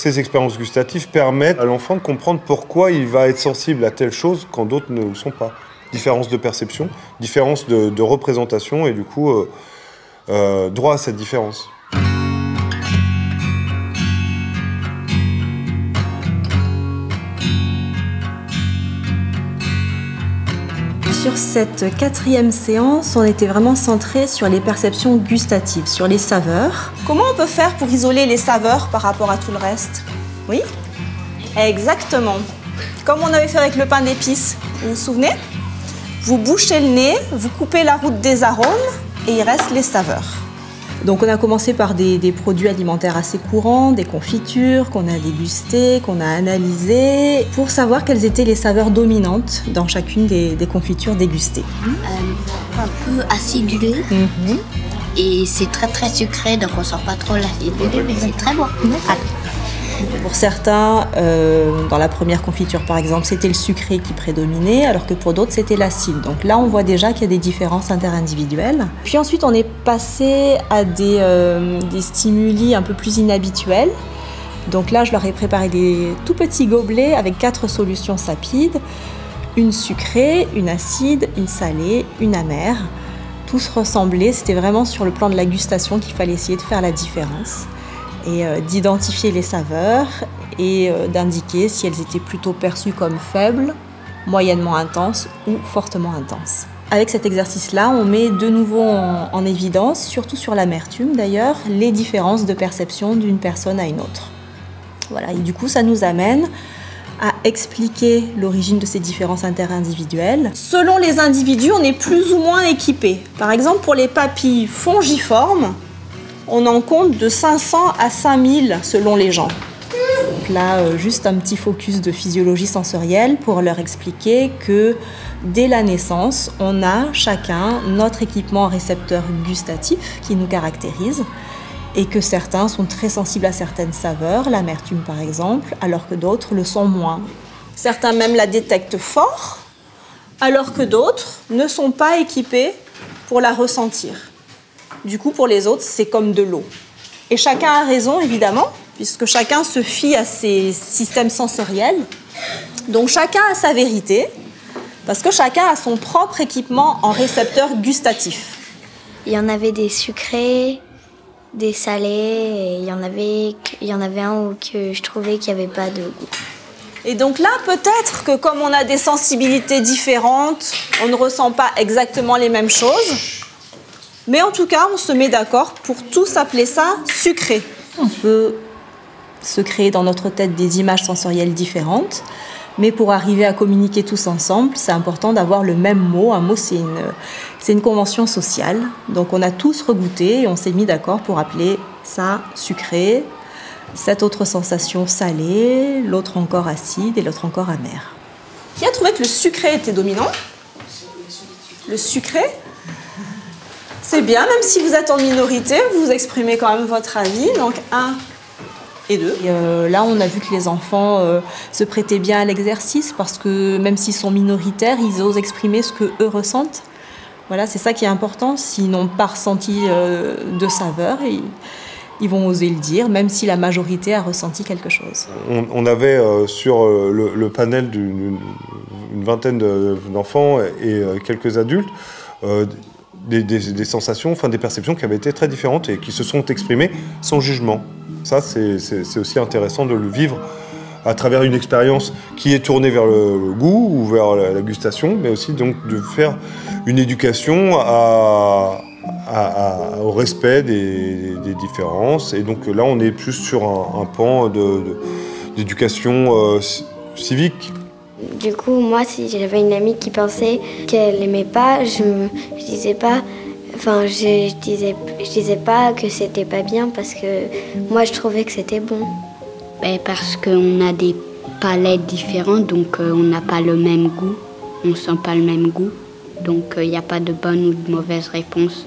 Ces expériences gustatives permettent à l'enfant de comprendre pourquoi il va être sensible à telle chose quand d'autres ne le sont pas. Différence de perception, différence de représentation et du coup, droit à cette différence. Sur cette 4e séance, on était vraiment centré sur les perceptions gustatives, sur les saveurs. Comment on peut faire pour isoler les saveurs par rapport à tout le reste? Oui? Exactement. Comme on avait fait avec le pain d'épices, vous vous souvenez? Vous bouchez le nez, vous coupez la route des arômes et il reste les saveurs. Donc on a commencé par des produits alimentaires assez courants, des confitures qu'on a dégustées, qu'on a analysées, pour savoir quelles étaient les saveurs dominantes dans chacune des confitures dégustées. Un peu acidulé et c'est très sucré, donc on sent pas trop l'acidulé, mais c'est très bon. Pour certains, dans la première confiture par exemple, c'était le sucré qui prédominait, alors que pour d'autres c'était l'acide. Donc là on voit déjà qu'il y a des différences interindividuelles. Puis ensuite on est passé à des stimuli un peu plus inhabituels. Donc là je leur ai préparé des tout petits gobelets avec 4 solutions sapides, une sucrée, une acide, une salée, une amère. Tous ressemblaient, c'était vraiment sur le plan de la gustation qu'il fallait essayer de faire la différence. Et d'identifier les saveurs et d'indiquer si elles étaient plutôt perçues comme faibles, moyennement intenses ou fortement intenses. Avec cet exercice-là, on met de nouveau en évidence, surtout sur l'amertume d'ailleurs, les différences de perception d'une personne à une autre. Voilà, et du coup, ça nous amène à expliquer l'origine de ces différences interindividuelles. Selon les individus, on est plus ou moins équipés. Par exemple, pour les papilles fongiformes, on en compte de 500 à 5000 selon les gens. Donc là, juste un petit focus de physiologie sensorielle pour leur expliquer que dès la naissance, on a chacun notre équipement récepteur gustatif qui nous caractérise et que certains sont très sensibles à certaines saveurs, l'amertume par exemple, alors que d'autres le sont moins. Certains même la détectent fort, alors que d'autres ne sont pas équipés pour la ressentir. Du coup, pour les autres, c'est comme de l'eau. Et chacun a raison, évidemment, puisque chacun se fie à ses systèmes sensoriels. Donc chacun a sa vérité, parce que chacun a son propre équipement en récepteur gustatif. Il y en avait des sucrés, des salés, et il y en avait un où que je trouvais qu'il n'y avait pas de goût. Et donc là, peut-être que comme on a des sensibilités différentes, on ne ressent pas exactement les mêmes choses. Mais en tout cas, on se met d'accord pour tous appeler ça sucré. On peut se créer dans notre tête des images sensorielles différentes, mais pour arriver à communiquer tous ensemble, c'est important d'avoir le même mot. Un mot, c'est une convention sociale. Donc on a tous regoûté et on s'est mis d'accord pour appeler ça sucré, cette autre sensation salée, l'autre encore acide et l'autre encore amère. Qui a trouvé que le sucré était dominant? Le sucré? C'est bien, même si vous êtes en minorité, vous exprimez quand même votre avis. Donc 1 et 2. Et là, on a vu que les enfants se prêtaient bien à l'exercice parce que même s'ils sont minoritaires, ils osent exprimer ce qu'eux ressentent. Voilà, c'est ça qui est important. S'ils n'ont pas ressenti de saveur, ils vont oser le dire, même si la majorité a ressenti quelque chose. On avait sur le panel d'une vingtaine d'enfants et quelques adultes des sensations, enfin des perceptions qui avaient été très différentes et qui se sont exprimées sans jugement. Ça, c'est aussi intéressant de le vivre à travers une expérience qui est tournée vers le goût ou vers la gustation, mais aussi donc de faire une éducation au respect des différences. Et donc là, on est plus sur un pan d'éducation civique. Du coup, moi, si j'avais une amie qui pensait qu'elle n'aimait pas, je disais pas, enfin, je disais pas que c'était pas bien parce que moi, je trouvais que c'était bon. Parce qu'on a des palettes différentes, donc on n'a pas le même goût, on sent pas le même goût, donc il n'y a pas de bonne ou de mauvaise réponse.